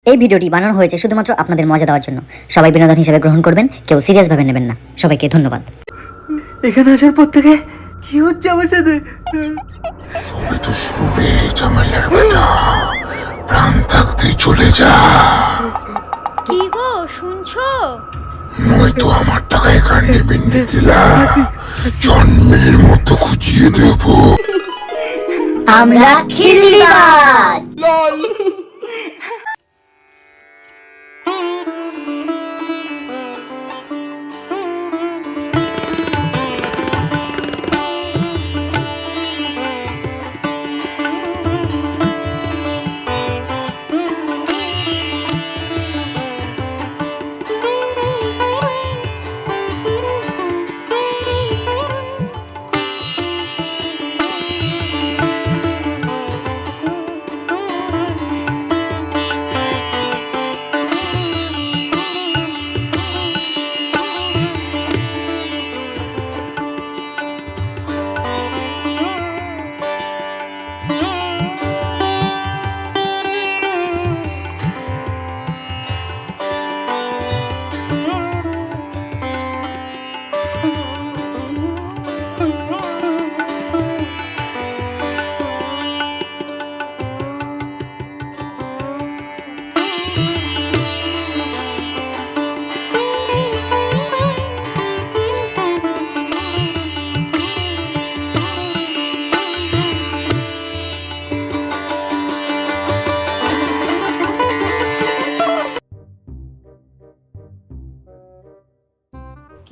এই ভিডিওটি বানানো হয়েছে শুধুমাত্র আপনাদের মজা দেওয়ার জন্য। সবাই বিনোদন হিসেবে গ্রহণ করবেন, কেউ সিরিয়াস ভাবে নেবেন না। সবাইকে ধন্যবাদ। এখানে আসার পর থেকে কি হচ্ছে আমার সাথে? সবে তো শুরু ঝামেলার বেটা, প্রাণ থাকতে চলে যা, কি গো শুনছো? নয়তো আমার টাকায় কাণ্ডে বিন্ডে গেলা জন্মের মতো খুঁজিয়ে দেব। আমরা খিল্লিবাজ।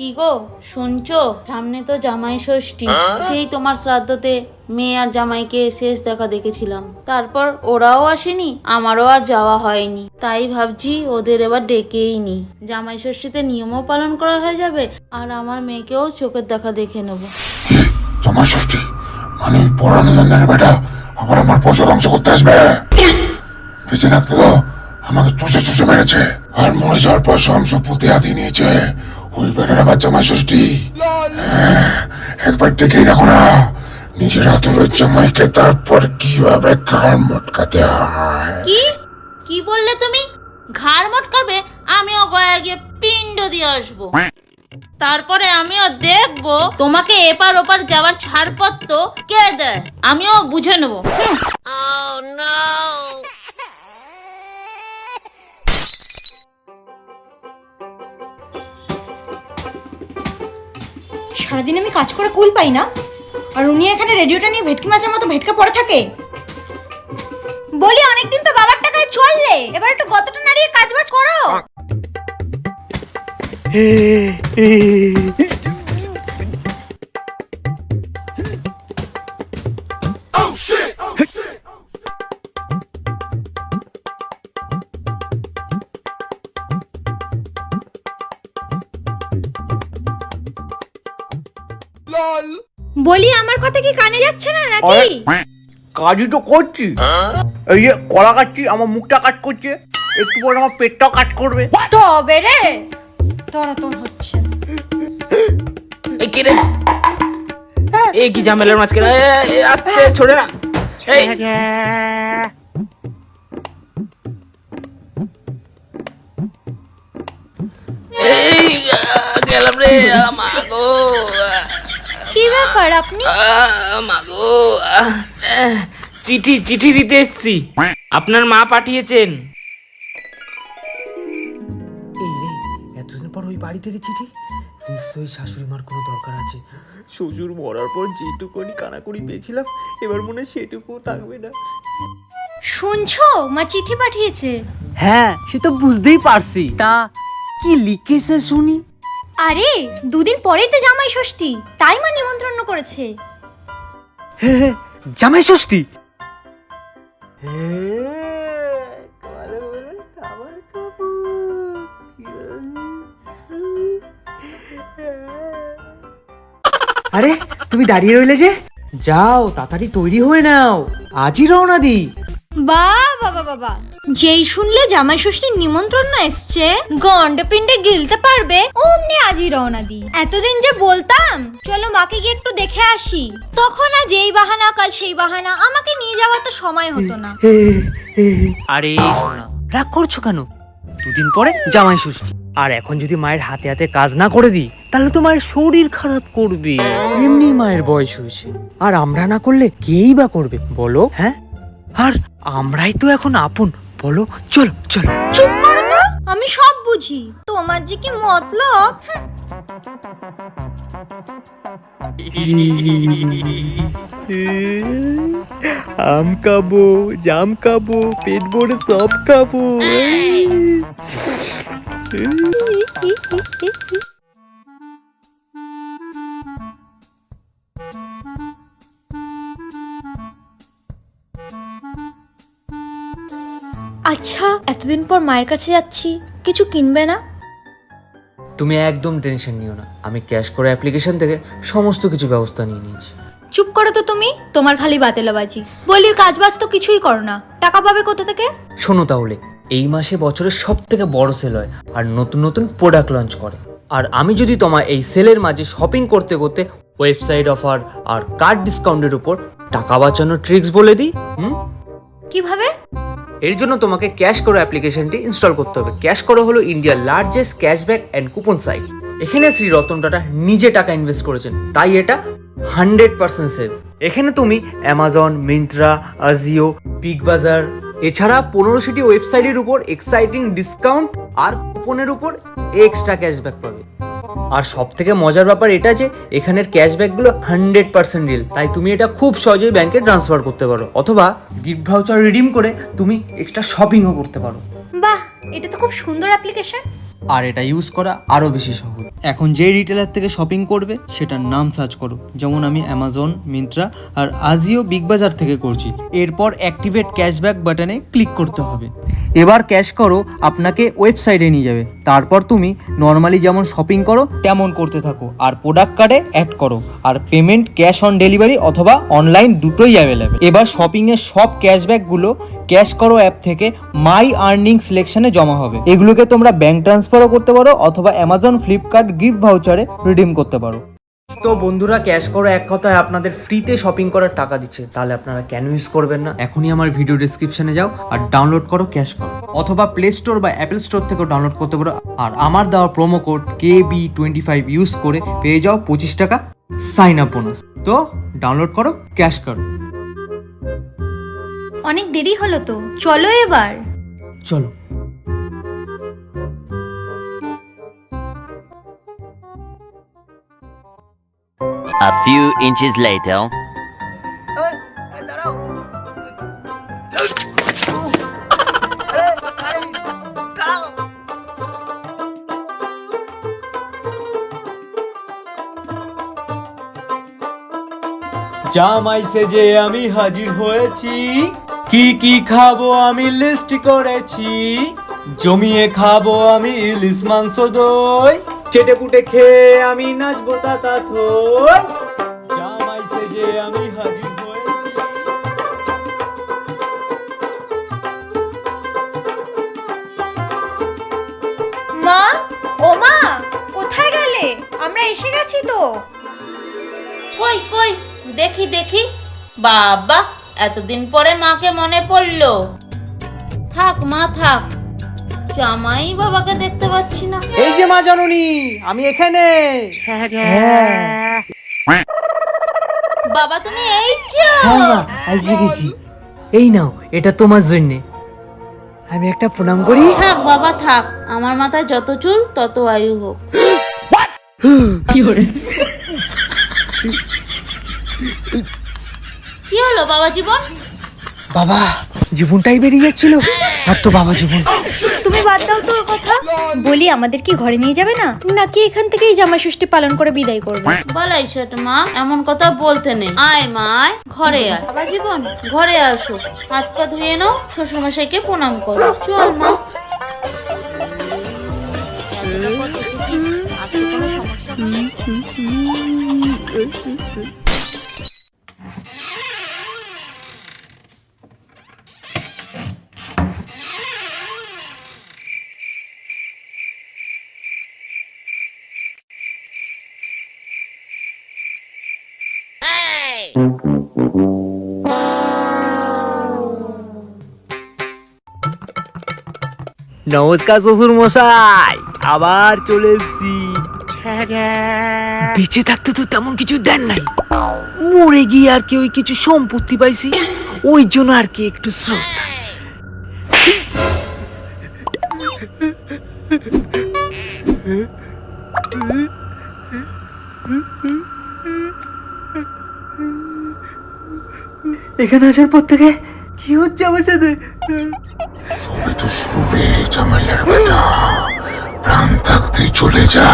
কি গো শুনছো? সামনে তো জামাই ষষ্ঠী। সেই তোমার শ্রাদ্ধতে মেয়ে আর জামাইকে শেষ দেখা দেখেছিলাম, তারপর ওরাও আসেনি, আমারও আর যাওয়া হয়নি। তাই ভাবছি ওদের এবার ডেকেই নি। জামাই ষষ্ঠীতে নিয়মও পালন করা হয়ে যাবে, আর আমার মেয়েকেও চোখের দেখা দেখে নেবো। জামাই ষষ্ঠী মানে ওই পরানন্দনের বেটা আবার আমার পয়সার অংশ করতে আসবে। বেঁচে থাকতে তো আমাকে চুষে চুষে মেরেছে, আর মরে যাওয়ার পর অংশ পুঁতে হাতিয়ে নিয়েছে ওই বেটার আবার জামাই ষষ্ঠী। একবার দেখেই দেখো না নিজের হাতুড়ের জামাইকে, তারপর কিভাবে ঘাড় মটকাতে হয়। কি কি বললে তুমি? ঘাড় মটকাবে? আমিও গয়া গিয়ে পিণ্ড দিয়ে আসবো, তারপরে আমিও দেখবো তোমাকে এপার ওপার যাওয়ার ছাড়পত্র কে দেয়, আমিও বুঝে নেবো। সারাদিন আমি কাজ করে কুল পাই না, আর উনি এখানে রেডিওটা নিয়ে ভেটকি মাছের মতো ভেটকা পড়ে থাকে। বলি অনেকদিন তো বাবার টাকায় চললে, এবার একটু গতটা নাড়িয়ে কাজ বাজ করো। বলি আমার কথা কি কানে যাচ্ছে না নাকি? কাজই তো করছি, এই যে কলা কাটছি, আমার মুখটা কাজ করছে, একটু পরে আমার পেটটাও কাজ করবে। তবে রে তোরা তোর হচ্ছে। এই কি রে? এই কি ঝামেলার মাঝখানে? আস্তে ছোড়ে না। এই এই গেলাম রে মাগো। কি ব্যাপার আপনি? মাগো, চিঠি চিঠি দিতে এসছি, আপনার মা পাঠিয়েছেন। এই এতদিন পর ওই বাড়ি থেকে চিঠি, নিশ্চয়ই শাশুড়ি মার কোনো দরকার আছে। শ্বশুর মরার পর যেটুকুনি কানাকুড়ি পেয়েছিলাম, এবার মনে হয় সেটুকু থাকবে না। শুনছো মা চিঠি পাঠিয়েছে? হ্যাঁ সে তো বুঝতেই পারছি, তা কি লিখেছে শুনি। আরে দুদিন পরেই তো জামাই ষষ্ঠী, তাই মা নিমন্ত্রণ করেছে। জামাই ষষ্ঠী? আরে তুমি দাঁড়িয়ে রইলে যে, যাও তাড়াতাড়ি তৈরি হয়ে নাও, আজই রওনা দি। বাবা বাবা, যেই শুনলে জামাই ষষ্ঠীর নিমন্ত্রণ এসছে, গন্ডে পিন্ডে গিলতে পারবে অমনি আজই রওনা দি। এতদিন যে বলতাম চলো মাকে গিয়ে একটু দেখে আসি, তখন আজ এই বাহানা কাল সেই বাহানা, আমাকে নিয়ে যাওয়ার তো সময় হতো না। আরে শোনা, রাগ করছো কেন? দুদিন পরে জামাই ষষ্ঠী, আর এখন যদি মায়ের হাতে হাতে কাজ না করে দিই তাহলে তো মায়ের শরীর খারাপ করবে। এমনি মায়ের বয়স হয়েছে, আর আমরা না করলে কেই বা করবে বলো? হ্যাঁ, আর আমরাই তো এখন আপন, বলো? চলো চলো। চুপ করো তো, আমি সব বুঝি। তোমার যে কি মতলব। আম খাবো, জাম খাবো, পেট ভরে সব খাবো। আচ্ছা, এতদিন পর মায়ের কাছে যাচ্ছি, কিছু কিনবে না? তুমি একদম টেনশন নিও না, আমি ক্যাশ করে অ্যাপ্লিকেশন থেকে সমস্ত কিছু ব্যবস্থা নিয়ে নিয়েছি। চুপ করো তো তুমি, তোমার খালি বাতেলাবাজি। বলি কাজ বাজ তো কিছুই করো না, টাকা পাবে কোথা থেকে? শোনো তাহলে, এই মাসে বছরের সব থেকে বড় সেল হয় আর নতুন নতুন প্রোডাক্ট লঞ্চ করে। আর আমি যদি তোমার এই সেলের মাঝে শপিং করতে করতে ওয়েবসাইট অফার আর কার্ড ডিসকাউন্টের উপর টাকা বাঁচানোর ট্রিক্স বলে দিই। কিভাবে? এর জন্য তোমাকে ক্যাশ করো অ্যাপ্লিকেশনটি ইনস্টল করতে হবে। ক্যাশ করো হলো ইন্ডিয়ার largest cashback and coupon site. এখানে শ্রী রতন টাটা নিজে টাকা ইনভেস্ট করেছেন, তাই এটা 100% সেফ। এখানে তুমি অ্যামাজন, মিন্ত্রা, আজিও, বিগ বাজার এছাড়া 15টি ওয়েবসাইটের উপর এক্সাইটিং ডিসকাউন্ট আর কুপনের উপর এক্সট্রা ক্যাশব্যাক পাবে। আর সব থেকে মজার ব্যাপার এটা যে এখানের ক্যাশব্যাকগুলো 100% রিয়েল, তাই তুমি এটা খুব সহজেই ব্যাংকে ট্রান্সফার করতে পারো, অথবা গিফট ভাউচার রিডিম করে তুমি এক্সট্রা শপিংও করতে পারো। বাহ, এটা তো খুব সুন্দর অ্যাপ্লিকেশন। আর এটা ইউজ করা আরও বেশি সহজ। এখন যে রিটেলার থেকে শপিং করবে সেটার নাম সার্চ করো, যেমন আমি অ্যামাজন, মিন্ত্রা আর আজিও, বিগ বাজার থেকে করছি। এরপর অ্যাক্টিভেট ক্যাশব্যাক বাটনে ক্লিক করতে হবে। এবার ক্যাশ করো আপনাকে ওয়েবসাইটে নিয়ে যাবে। তারপর তুমি নর্মালি যেমন শপিং করো তেমন করতে থাকো, আর প্রোডাক্ট কার্ডে অ্যাড করো। আর পেমেন্ট ক্যাশ অন ডেলিভারি অথবা অনলাইন দুটোই অ্যাভেলেবেল। এবার শপিংয়ের সব ক্যাশব্যাকগুলো ক্যাশ করো অ্যাপ থেকে মাই আর্নিং সিলেকশনে জমা হবে। এগুলোকে তোমরা ব্যাংক ট্রান্সফারও করতে পারো অথবা অ্যামাজন, ফ্লিপকার্ট গিফট ভাউচারে রিডিম করতে পারো। তো বন্ধুরা, ক্যাশ করো এক কথায় আপনাদের ফ্রিতে শপিং করার টাকা দিচ্ছে, তাহলে আপনারা কেন ইউজ করবেন না? এখনই আমার ভিডিও ডেসক্রিপশনে যাও আর ডাউনলোড করো ক্যাশ করো, অথবা প্লে স্টোর বা অ্যাপেল স্টোর থেকেও ডাউনলোড করতে পারো। আর আমার দেওয়া প্রোমো কোড KB25 ইউজ করে পেয়ে যাও 25 টাকা সাইন আপ বোনাস। তো ডাউনলোড করো ক্যাশ করো। অনেক দেরি হলো তো, চলো এবার। চলো। A few inches later. জামাই সেজে আমি হাজির হয়েছি, কি কি খাবো আমি লিস্ট করেছি। জমিয়ে খাবো আমি ইলিশ মাংস দই, চেটে পুটে খেয়ে আমি নাচবো তাতা থই। জামাই সেজে আমি হাজির হয়েছি। মা, ও মা, কোথায় গেলে? আমরা এসে গেছি তো। কই কই, দেখি দেখি। বাবা, এতদিন পরে মাকে মনে পড়লো। থাক মা থাক, জামাই বাবাকে দেখতে পাচ্ছি না। এই যে মা জননী, আমি এখানে। বাবা তুমি এইছো? এই নাও, এটা তোমার জন্য। আমি একটা প্রণাম করি। থাক বাবা থাক, আমার মাথায় যত চুল তত আয়ু হোক। কি হলো বাবা জীবন? বাবা জীবনটাই বেরিয়ে যাচ্ছিল, আর তো বাবা জীবন। তুমি বাদ দাও তো ওর কথা। বলি আমাদের কি ঘরে নিয়ে যাবে না, নাকি এখান থেকেই জামাই ষষ্ঠী পালন করে বিদায় করবে? বলাই সেটা মা, এমন কথা বলতে নেই। আয় মা আয়, ঘরে আয়। বাবা জীবন ঘরে আসো, হাত পা ধুয়ে নাও, শ্বশুর মশাইকে প্রণাম করো। চল মা। নমস্কার শ্বশুর মশাই, আবার চলে এসেছি। বেঁচে থাকতে তো তেমন কিছু দেন নাই, মরে গিয়ে আর কি ওই কিছু সম্পত্তি পাইছি, ওই জন্য আর কি একটু শ্রদ্ধা। এখানে আসার পর থেকে কি হচ্ছে আমার সাথে? সবে তো শুরু রে ঝামেলার বেটা, প্রাণ থাকতেই চলে যা,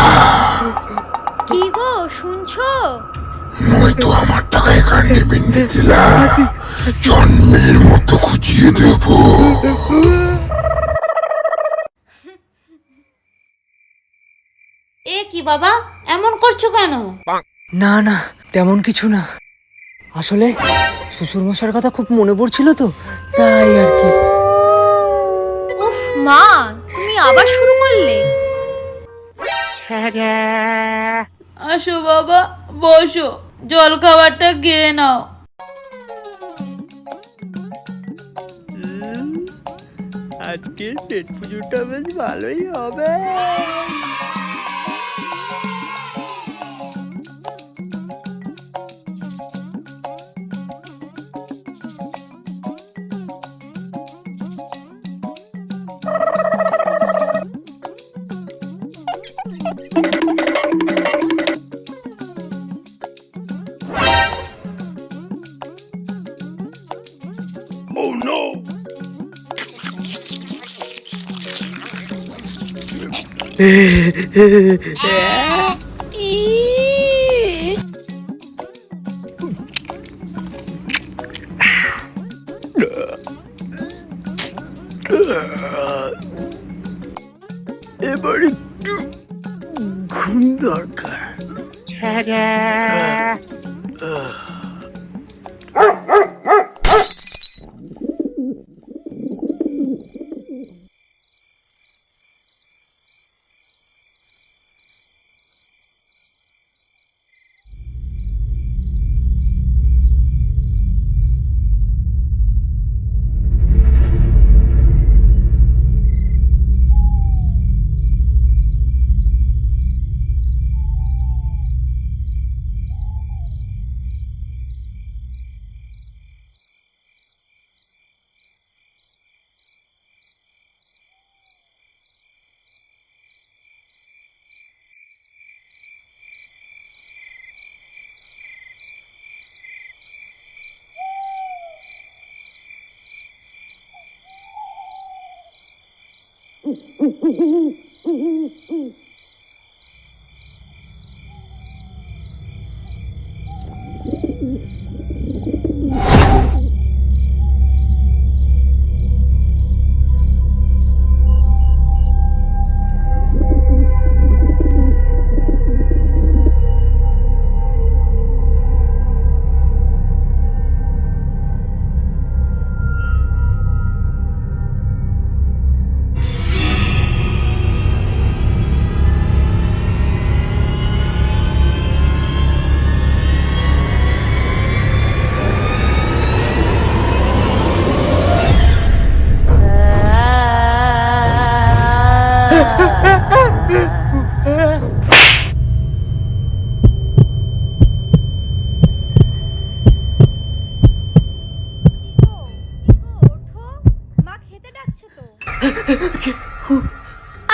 কি গো শুনছো? নয়তো আমার টাকায় কান্ডে বিন্ডে গেলা জন্মের মতো খুঁজিয়ে দেব। এ কি বাবা, এমন করছো কেন? না না, তেমন কিছু না, আসলে শ্বশুর মশার কথা খুব মনে পড়ছিল তো, তাই আর কি। উফ মা, তুমি আবার শুরু করলে? আসো বাবা, বসো, জল খাবারটা খেয়ে নাও। আজকে পেট পুজোটা বেশ ভালোই হবে। ইস, এবার একটু ঘুম দরকার।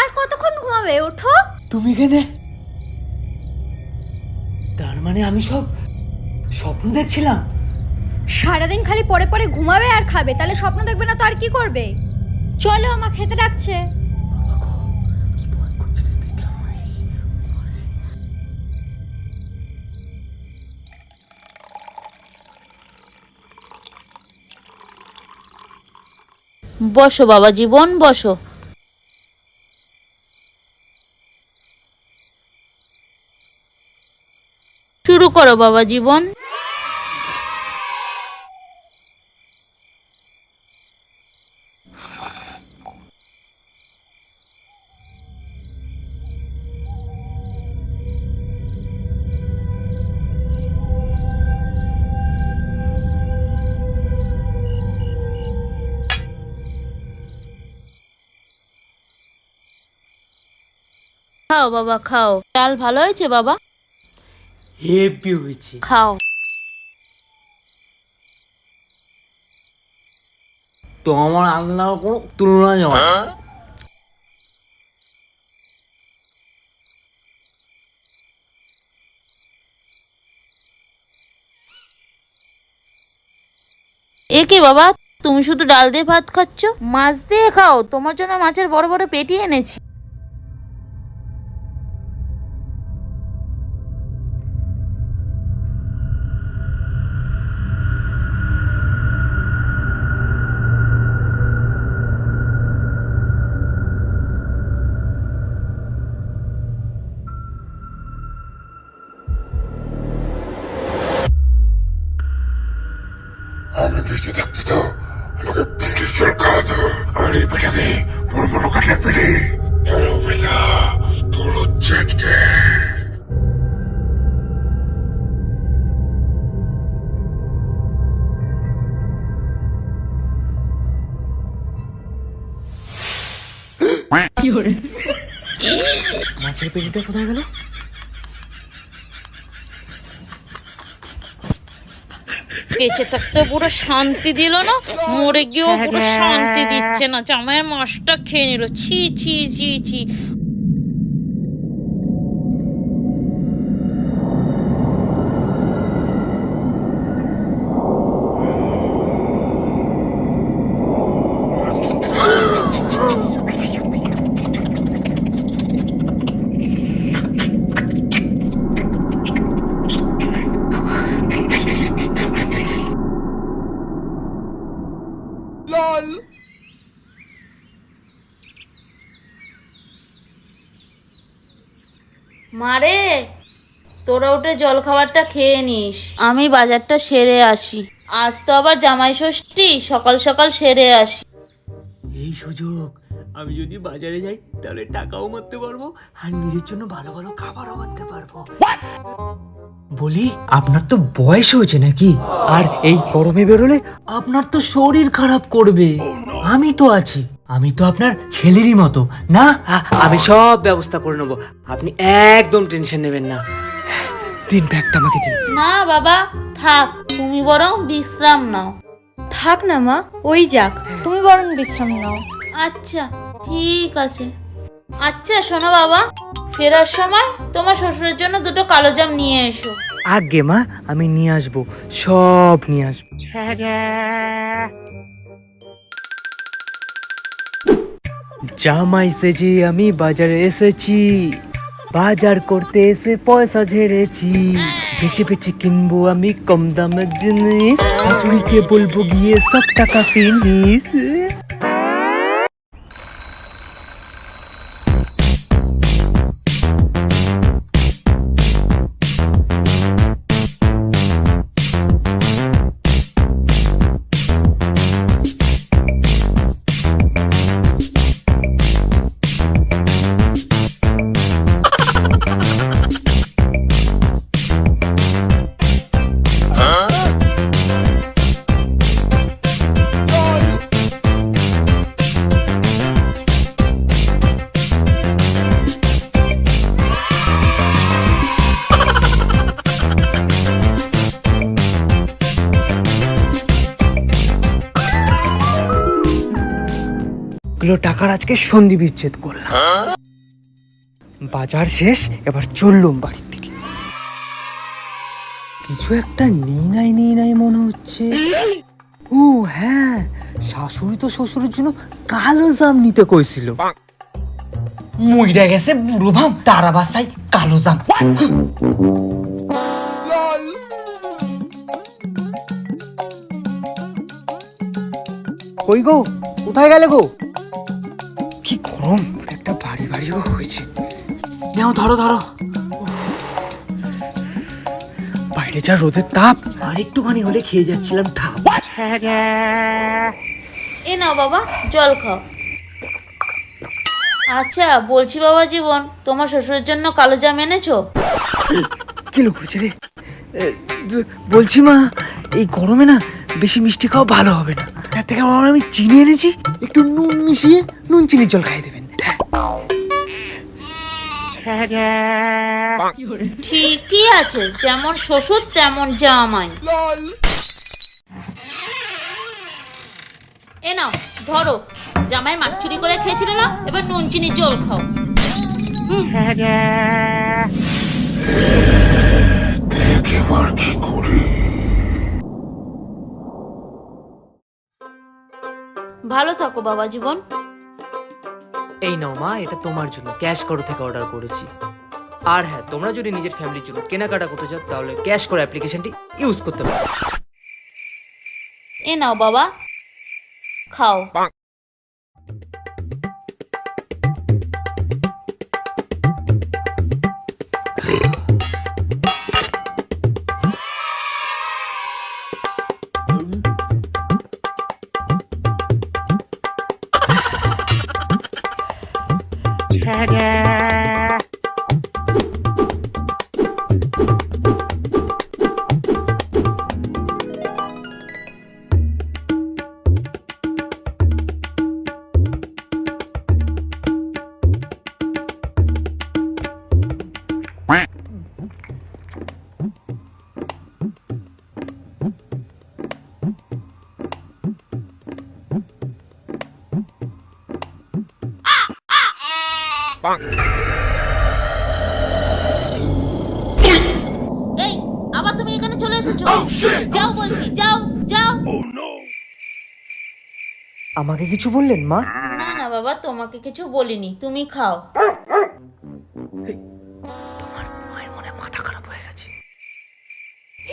আর কতক্ষণ ঘুমাবে? ওঠো। তুমি এখানে? তার মানে আমি সব স্বপ্ন দেখছিলাম? সারাদিন খালি পড়ে পড়ে ঘুমাবে আর খাবে, তাহলে স্বপ্ন দেখবে না তো আর কি করবে? চলো, মা খেতে ডাকছে। বসো বাবা জীবন, বসো। শুরু করো বাবা জীবন। খাও বাবা খাও, ডাল ভালো হয়েছে বাবা, হেভি হয়েছে। খাও। তো আমার রান্নার কোনো তুলনা যাবে না। এ কি বাবা, তুমি শুধু ডাল দিয়ে ভাত খাচ্ছ? মাছ দিয়ে খাও, তোমার জন্য মাছের বড় বড় পেটি এনেছি। আমি বেঁচে থাকতে তো আমাকে পিঠের জল খাওয়াতো, আর এই বেটাকে বড় বড় কাঠের পেটে। হ্যালো বেটা, তোর হচ্ছে আজকে। মাছের পেটিটা কোথায় গেল? বেঁচে থাকতে পুরো শান্তি দিল না, মরে গিয়েও পুরো শান্তি দিচ্ছে না। জামাইয়ের মাছটা খেয়ে নিল, ছি ছি ছি ছি। মারে, তোরা উঠে জল খাবারটা খেয়ে নিস, আমি বাজারটা সেরে আসি। আজ তো আবার জামাই ষষ্ঠী, সকাল সকাল সেরে আসি। এই সুযোগ, আমি যদি বাজারে যাই তাহলে টাকাও মারতে পারবো আর নিজের জন্য ভালো ভালো খাবারও আনতে পারবো। বলি, আপনার তো বয়স হয়েছে নাকি? আর এই গরমে বেরোলে আপনার তো শরীর খারাপ করবে। আমি তো আছি, আমি তো আপনার ছেলেরই মতো না। আমি সব ব্যবস্থা করে নেবো, আপনি একদম টেনশন নেবেন না। দিন ব্যাগটা আমাকে দিন। না বাবা থাক, তুমি বরং বিশ্রাম নাও। থাক না মা, ওই যাক, তুমি বরং বিশ্রাম নাও। আচ্ছা ঠিক আছে। আচ্ছা শোনো বাবা, ফেরার সময় তোমার শ্বশুরের জন্য দুটো কালো জাম নিয়ে এসো। আগে মা, আমি নিয়ে আসবো, সব নিয়ে আসবো। জামাই সেজে আমি বাজারে এসেছি, বাজার করতে এসে পয়সা ঝেড়েছি। বেচে বেচে কিনবো আমি কম দামের জিনিস, শাশুড়িকে বলবো গিয়ে সব টাকা ফিনিস। গুলো টাকার আজকে সন্ধি বিচ্ছেদ করলাম। বাজার শেষ, এবার চললুম বাড়ির দিকে। কিছু একটা নেই নাই মনে হচ্ছে। ও হ্যাঁ, শাশুড়ি তো শ্বশুরের জন্য কালো জাম নিতে কইছিল। মইরা গেছে বুড়ো ভাম, তারা বাসায় কালো জাম। কই গো, কোথায় গেলে গো? কি গরম, একটা ভারী ভারীও হয়েছে। নাও ধরো ধরো। বাইরে যা রোদের তাপ, আর একটুখানি হলে খেয়ে যাচ্ছিলাম ঠাপ। এ নাও বাবা জল খাও। আচ্ছা বলছি বাবা জীবন, তোমার শ্বশুরের জন্য কালো জাম এনেছো? কি লোক করেছে রে? বলছি মা, এই গরমে না বেশি মিষ্টি খাওয়া ভালো হবে না। তার থেকে আমি চিনি এনেছি, একটু নুন মিশিয়ে নুন চিনির জল খাইয়ে দেবেন। ঠিকই আছে, যেমন শ্বশুর তেমন জামাই। এ নাও ধরো, জামাই মাছ চুরি করে খেয়েছিল না, এবার নুন চিনি জল খাও। দেখ এবার কি করি। ভালো থাকো বাবা জীবন। এই নাও মা, এটা তোমার জন্য ক্যাশ করো থেকে অর্ডার করেছি। আর হ্যাঁ, তোমরা যদি নিজের ফ্যামিলির জন্য কেনাকাটা করতে চাও তাহলে ক্যাশ করো অ্যাপ্লিকেশনটি ইউজ করতে পারো। এ নাও বাবা, খাও। এই, আবার তুমি এখানে চলে এসেছো? যাও বলছি, যাও যাও। আমাকে কিছু বললেন মা? না না বাবা, তোমাকে কিছু বলিনি, তুমি খাও। তোমার মায়ের মনে মাথা খারাপ হয়ে গেছে।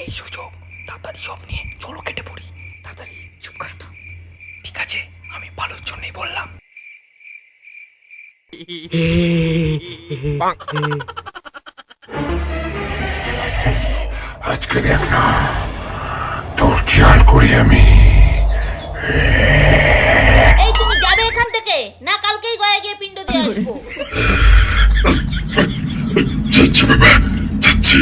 এই সুযোগ, তাড়াতাড়ি সব নিয়ে চলো কেটে পড়ি। তাড়াতাড়ি চুপ করে তো। ঠিক আছে, আমি ভালোর জন্যই বললাম। আজকে দেখ না তোর খেয়াল করি আমি। এই তুমি যাবে এখান থেকে, না কালকেই গয়া গিয়ে পিণ্ড দিয়ে আসবো। যাচ্ছি বাবা, যাচ্ছি।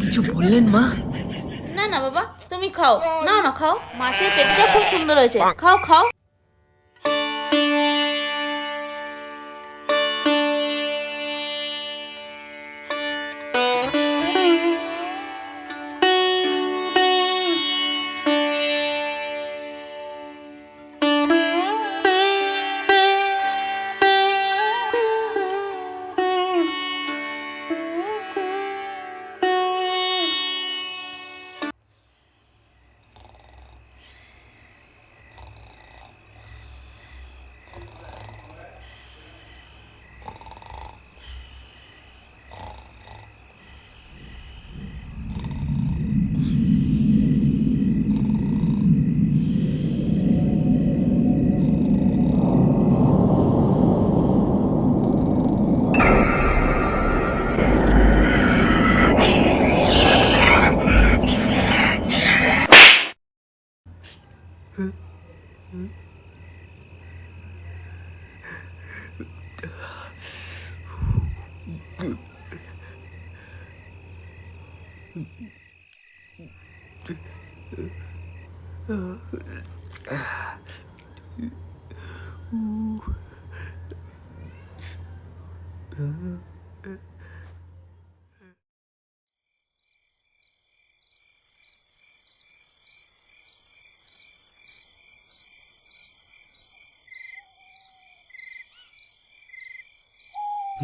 কিছু বললেন মা? না না বাবা, তুমি খাও, না না খাও, মাছের পেটিটা খুব সুন্দর হয়েছে, খাও খাও।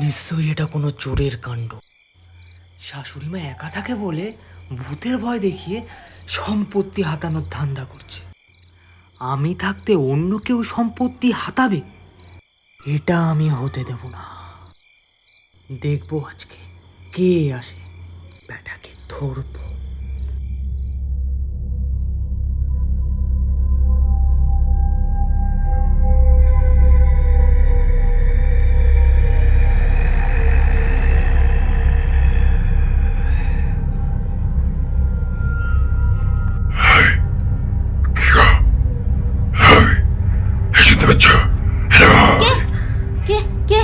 নিশ্চয়ই এটা কোনো চোরের কাণ্ড। শাশুড়ি মা একা থাকে বলে ভূতের ভয় দেখিয়ে সম্পত্তি হাতানোর ধান্দা করছে। আমি থাকতে অন্য কেউ সম্পত্তি হাতাবে, এটা আমি হতে দেব না। দেখবো আজকে কে আসে, ব্যাটাকে ধরবো। শুনতে পাচ্ছ? হ্যালো, কে কে?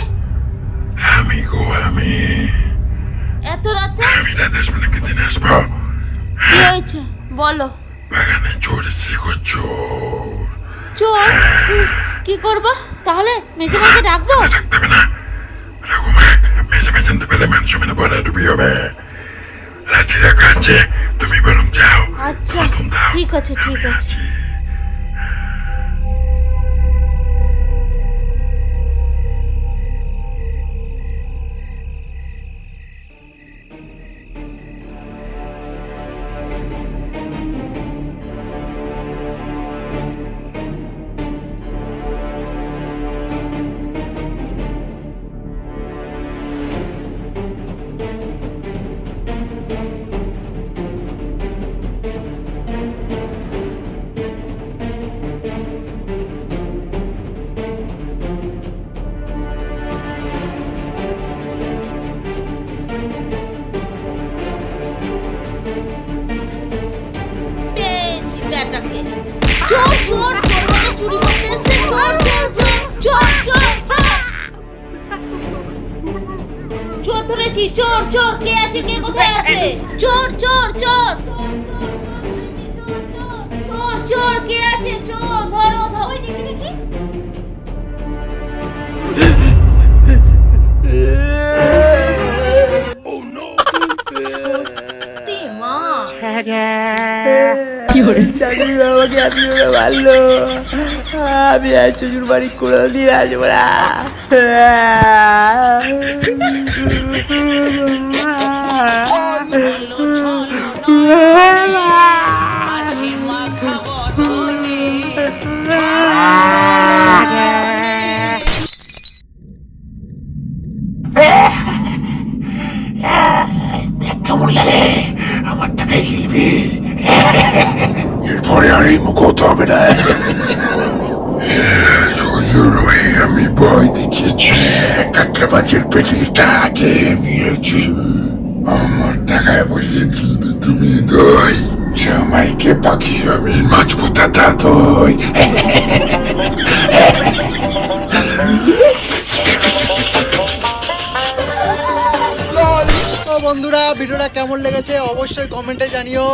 আমি গো, আমি এত রাতে রাধেশ মনেকে দিনে আসবো। কি হয়েছে বলো। বাগানে চোর এসেছে গো, চোর। চোর? কি করবো তাহলে? মেজে মাকে ডাকবো? থাকতে হবে না, রঘুমা মেঝে মেঝানতে পেলে মানুষ মেনে পড়া ডুবি হবে। লাঠি রাখা আছে, তুমি বরং যাও, আচ্ছা প্রথম দাও। ঠিক আছে ঠিক আছে। পেয়েছি ব্যাটাকে। চোর চোর চোর মানে চুরি করতে এসেছে। চোর চোর চোর চোর চোর চোর চোর ধরেছি। চোর চোর কে আছে, কে কোথায় আছে? চোর চোর চোর চোর চোর কে আছে? চোর ধরো ধরো। ওই দেখি দেখি। মা শাশুড়ি আমাকে এত জোরে মারলো, আমি আর শ্বশুর বাড়ি করে দিয়ে আসবো না। কেমন লাগে? আমার টাকায় গিলবি? এরপরে আর এই মুখ হতে হবে না। শ্বশুর হয়ে আমি ভয় দেখিয়েছি, কাঁকড়া মাছের পেটিটা আগে নিয়েছি। আমার টাকায় বসে গিলবি তুমি দই, জামাইকে পাখি আমি মাছ পোতা দই। তো বন্ধুরা, ভিডিওটা কেমন লেগেছে অবশ্যই কমেন্টে জানিও।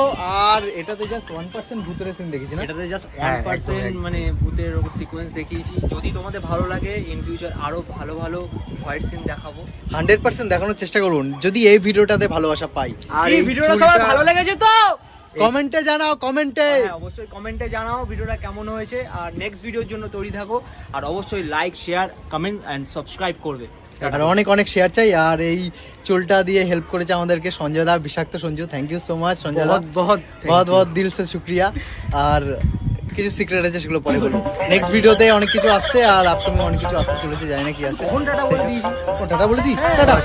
আর এটাতে জাস্ট 1% ভূতের সিন দেখেছি না, এটাতে জাস্ট 1% মানে ভূতের সিকোয়েন্স দেখিয়েছি। যদি তোমাদের ভালো লাগে ইন ফিউচার আরো ভালো ভালো ভয়েস সিন দেখাবো। 100% দেখানোর চেষ্টা করুন যদি এই ভিডিওটাতে ভালোবাসা পাই। আর এই ভিডিওটা সবার ভালো লেগেছে তো কমেন্টে জানাও, কমেন্টে। হ্যাঁ, অবশ্যই কমেন্টে জানাও ভিডিওটা কেমন হয়েছে। আর নেক্সট ভিডিওর জন্য তৈরি থাকো। আর অবশ্যই like, share, comment and subscribe করবে। আর অনেক অনেক শেয়ার চাই। আর এই চুলটা দিয়ে হেল্প করেছে আমাদেরকে সঞ্জয় দা, বিষাক্ত Sanju. Thank you so much Sanjay da, বহুত বহুত বহুত দিল সে শুক্রিয়া। আর কিছু সিক্রেট আছে সেগুলো পরে বলবো। নেক্সট ভিডিওতে অনেক কিছু আসছে, আর আপকামিং অনেক কিছু আসতে চলেছে, জানি না কি আছে। টাটা বলে দিয়েছি। টাটা বলে দিই, টাটা।